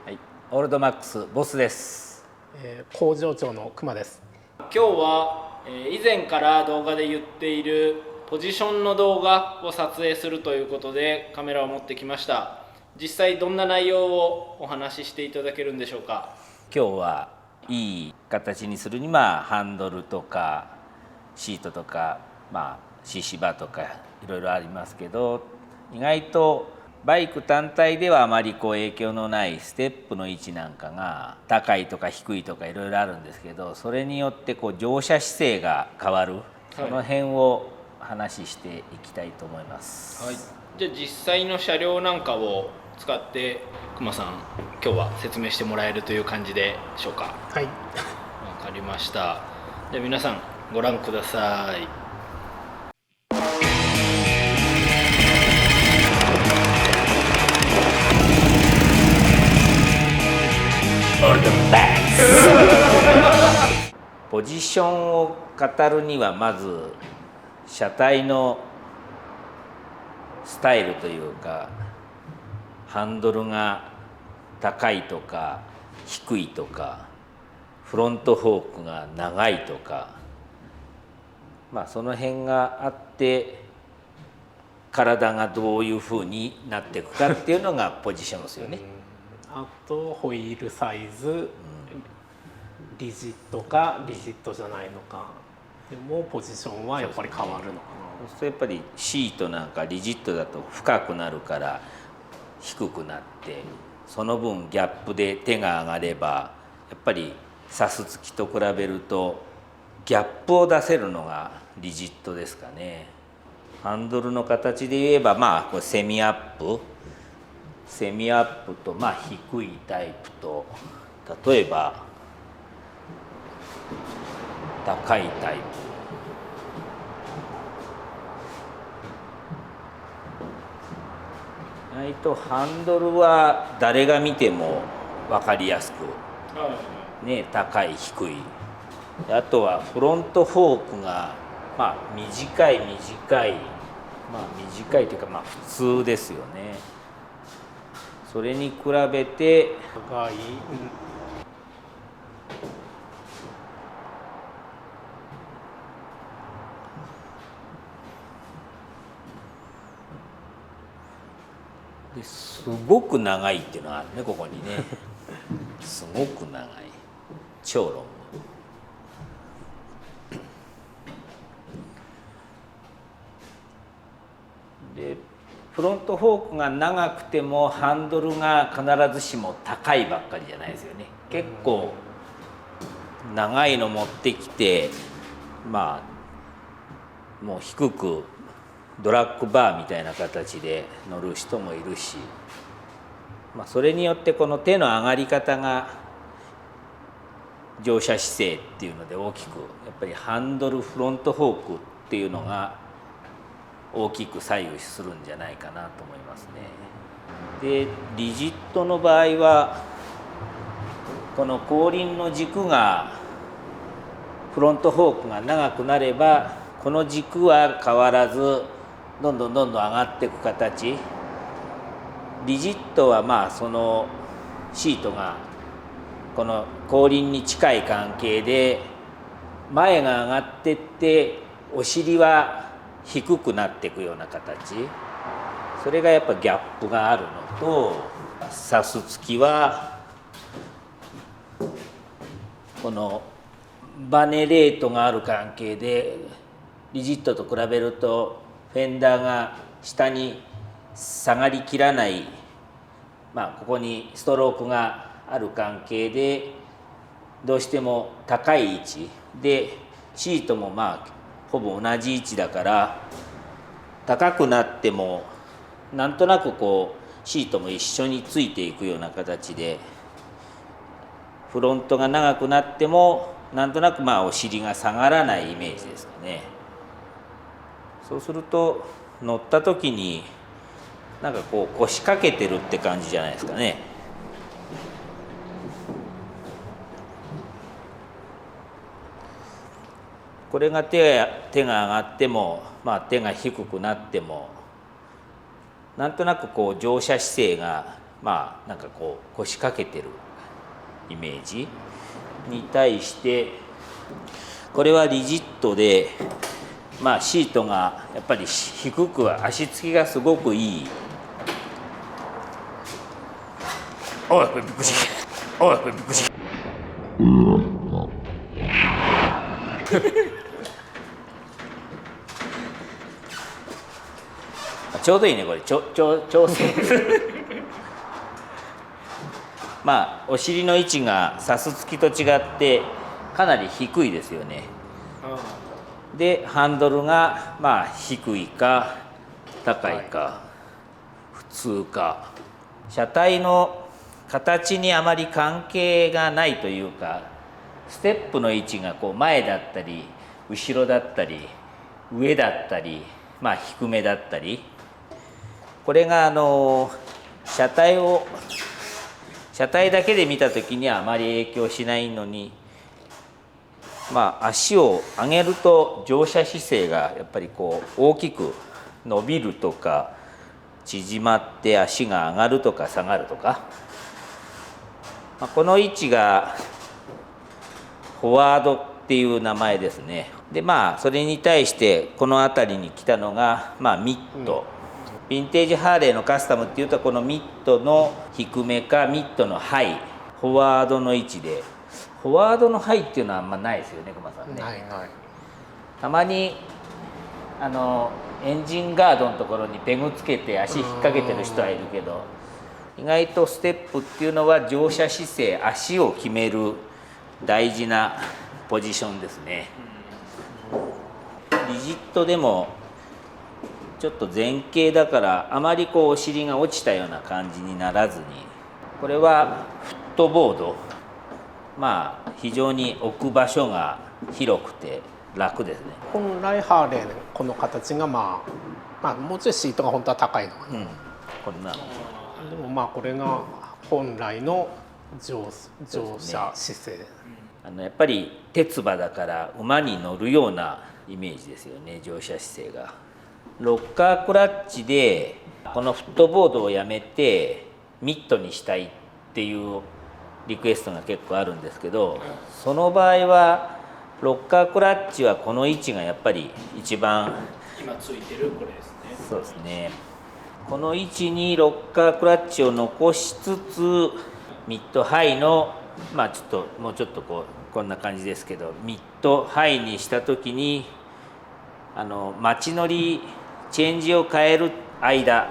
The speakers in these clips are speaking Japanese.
はい、オールドマックスボスです。工場長の熊です。今日は以前から動画で言っているポジションの動画を撮影するということでカメラを持ってきました。実際どんな内容をお話ししていただけるんでしょうか。今日はいい形にするにはハンドルとかシートとか、CC バーとかいろいろありますけど、意外とバイク単体ではあまり影響のないステップの位置なんかが高いとか低いとかいろいろあるんですけど、それによって乗車姿勢が変わる、その辺を話していきたいと思います。はい、じゃあ実際の車両なんかを使って熊さん今日は説明してもらえるという感じでしょうか。はい、わかりました。じゃあ皆さんご覧ください。ポジションを語るにはまず車体のスタイルというか、ハンドルが高いとか低いとかフロントフォークが長いとか、その辺があって体がどういうふうになっていくかっていうのがポジションですよね。あとホイールサイズ、リジットかリジットじゃないのかでもポジションはやっぱり変わるのかな。そうするとやっぱりシートなんかリジットだと深くなるから低くなって、その分ギャップで手が上がればやっぱりサス付きと比べるとギャップを出せるのがリジットですかね。ハンドルの形で言えばこれセミアップと低いタイプと、例えば高いタイプ、意外とハンドルは誰が見ても分かりやすく、高い低い、あとはフロントフォークが短いというか普通ですよね。それに比べて長い、すごく長いっていうのがあるね、ここにね。すごく長い、超ロングで、フロントフォークが長くてもハンドルが必ずしも高いばっかりじゃないですよね。結構長いの持ってきてもう低くドラッグバーみたいな形で乗る人もいるし、それによってこの手の上がり方が乗車姿勢っていうので大きく、やっぱりハンドルフロントフォークっていうのが大きく左右するんじゃないかなと思いますね。でリジットの場合はこの後輪の軸がフロントフォークが長くなればこの軸は変わらずどんどん上がっていく形。リジットはそのシートがこの後輪に近い関係で前が上がってってお尻は低くなっていくような形。それがやっぱギャップがあるのと、サス付きはこのバネレートがある関係でリジットと比べるとフェンダーが下に下がりきらない、ここにストロークがある関係でどうしても高い位置で、シートもほぼ同じ位置だから高くなってもなんとなくシートも一緒についていくような形で、フロントが長くなってもなんとなくお尻が下がらないイメージですかね。そうすると乗った時に腰掛けてるって感じじゃないですかね。これが手が上がっても、手が低くなってもなんとなく乗車姿勢がまあなんかこう腰掛けてるイメージに対して、これはリジットで、まあシートがやっぱり低く足つきがすごくいい。おいびっくりした。おいびっくりした。ちょうどいいねこれ調整まあお尻の位置がサスつきと違ってかなり低いですよね。でハンドルがまあ低いか高いか普通か、車体の形にあまり関係がないというか、ステップの位置がこう前だったり後ろだったり上だったり、まあ低めだったり、これが車体だけで見た時にはあまり影響しないのに、まあ足を上げると乗車姿勢がやっぱりこう大きく伸びるとか縮まって足が上がるとか下がるとか、まあ、この位置がフォワードっていう名前ですね。でまあそれに対してこの辺りに来たのが、まあ、ミット、ヴィンテージハーレーのカスタムっていうとこのミットの低めかミットのハイ、フォワードの位置で、フォワードのハイっていうのはあんまないですよね熊さんね。ないない。たまにエンジンガードのところにペグつけて足引っ掛けてる人はいるけど、意外とステップっていうのは乗車姿勢、足を決める大事なポジションですね。リジットでもちょっと前傾だからあまりこうお尻が落ちたような感じにならずに、これはフットボード、まあ非常に置く場所が広くて楽ですね。本来ハーレーのこの形がまあもうちょいシートが本当は高いのかな、こんなでもまあこれが本来の乗車姿勢、やっぱり鉄馬だから馬に乗るようなイメージですよね、乗車姿勢が。ロッカークラッチでこのフットボードをやめてミットにしたいっていうリクエストが結構あるんですけど、その場合はロッカークラッチはこの位置がやっぱり一番、今ついてるこれですね。そうですね、この位置にロッカークラッチを残しつつミッドハイのまあちょっともうちょっとこんな感じですけど、ミッドハイにした時に街乗りチェンジを変える間、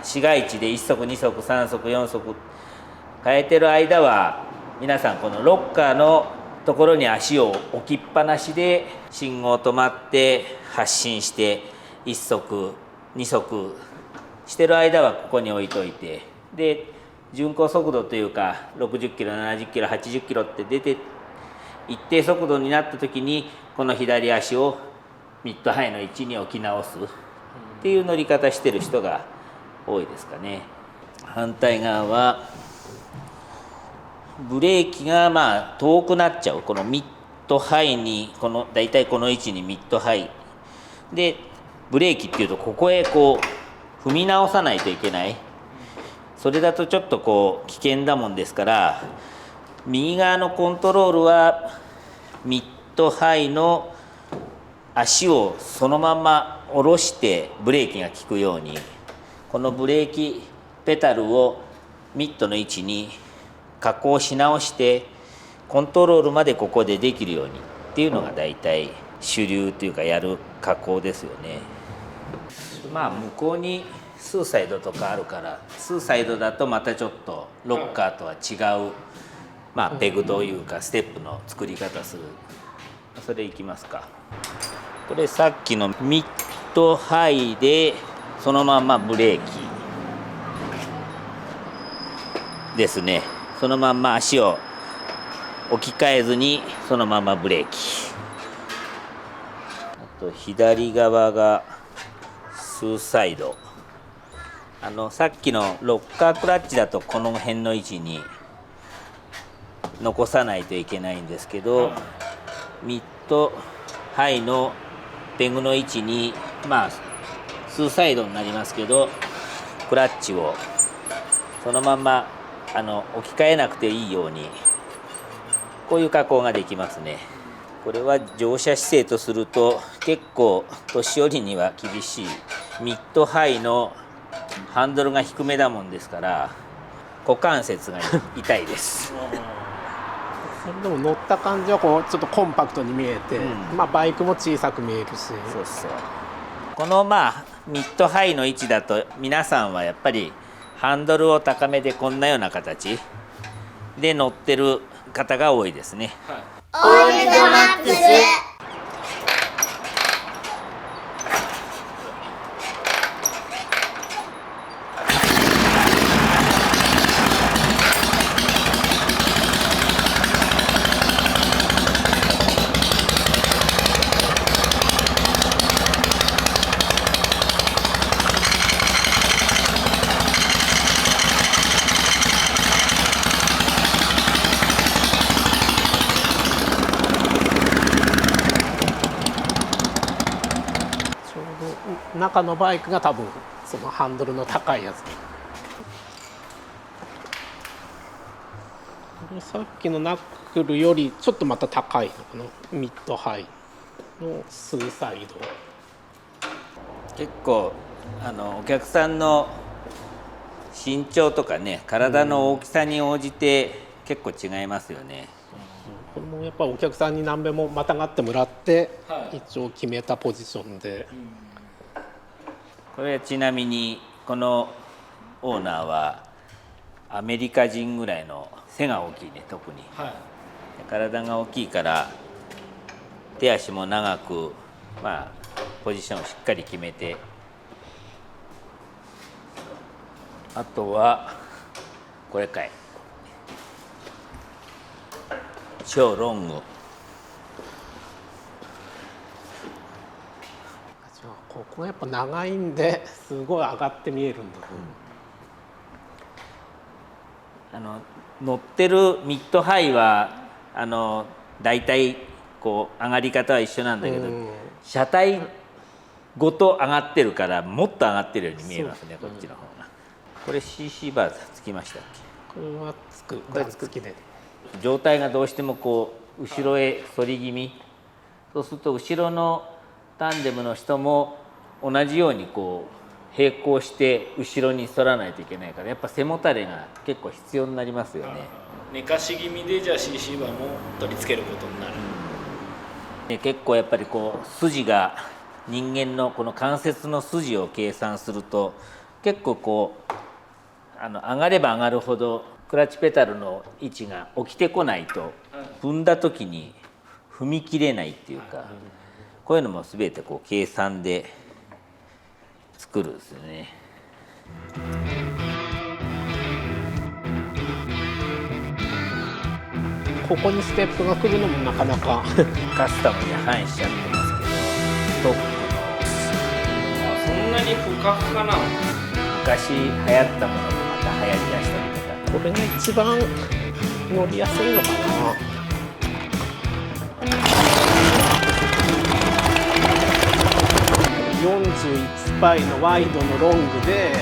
市街地で1足2足3足4足変えてる間は皆さんこのロッカーのところに足を置きっぱなしで信号止まって発進して1足2足してる間はここに置いといて、で巡航速度というか60キロ70キロ80キロって出て一定速度になった時にこの左足をミッドハイの位置に置き直すっていう乗り方してる人が多いですかね。反対側はブレーキがまあ遠くなっちゃう、このミッドハイにだいたいこの位置にミッドハイでブレーキっていうとここへこう踏み直さないといけない、それだとちょっとこう危険だもんですから、右側のコントロールはミッドハイの足をそのまま下ろしてブレーキが効くように、このブレーキペダルをミッドの位置に加工し直してコントロールまでここでできるようにっていうのが大体主流というかやる加工ですよね。まあ向こうにスーサイドとかあるから、スーサイドだとまたちょっとロッカーとは違う、まあペグというかステップの作り方する。それいきますか。これさっきのミッドハイでそのままブレーキですね。そのまんま足を置き換えずにそのままブレーキ。あと左側がスーサイド。さっきのロッカークラッチだとこの辺の位置に残さないといけないんですけど、ミッドハイのペグの位置にまあスーサイドになりますけどクラッチをそのまんま置き換えなくていいようにこういう加工ができますね。これは乗車姿勢とすると結構年寄りには厳しいミッドハイのハンドルが低めだもんですから股関節が痛いですそれでも乗った感じはこうちょっとコンパクトに見えて、まあバイクも小さく見えるし。そうそう。このミッドハイの位置だと皆さんはやっぱりハンドルを高めでこんなような形で乗ってる方が多いですね。オールドマックス。中のバイクが多分そのハンドルの高いやつ。さっきのナックルよりちょっとまた高いのかな、ミッドハイのスーサイド。結構お客さんの身長とかね体の大きさに応じて結構違いますよね。これもやっぱお客さんに何べもまたがってもらって、はい、一応決めたポジションで、これはちなみにこのオーナーはアメリカ人ぐらいの背が大きいね。特に、はい、体が大きいから手足も長く、ポジションをしっかり決めて、あとはこれかい超ロング。ここがやっぱ長いんですごい上がって見えるんだ、乗ってるミッドハイはだいたいこう上がり方は一緒なんだけど、車体ごと上がってるからもっと上がってるように見えますね。こっちの方が。これ CC バーつきましたっけ？これはつく、これつきで状態がどうしてもこう後ろへ反り気味。そうすると後ろのタンデムの人も同じようにこう並行して後ろに反らないといけないから、やっぱ背もたれが結構必要になりますよね。寝かし気味でじゃあ CC バーも取り付けることになる。で結構やっぱりこう筋が人間のこの関節の筋を計算すると結構こう上がれば上がるほどクラッチペダルの位置が起きてこないと踏んだ時に踏み切れないっていうか、こういうのも全てこう計算で作るんですよね。ここにステップが来るのもなかなかカスタムに反しちゃってますけど、ストックのそんなにふかふかなの？昔流行ったものがまた流行りだしたりとか。これが一番乗りやすいのかな。41パイのワイドのロングで、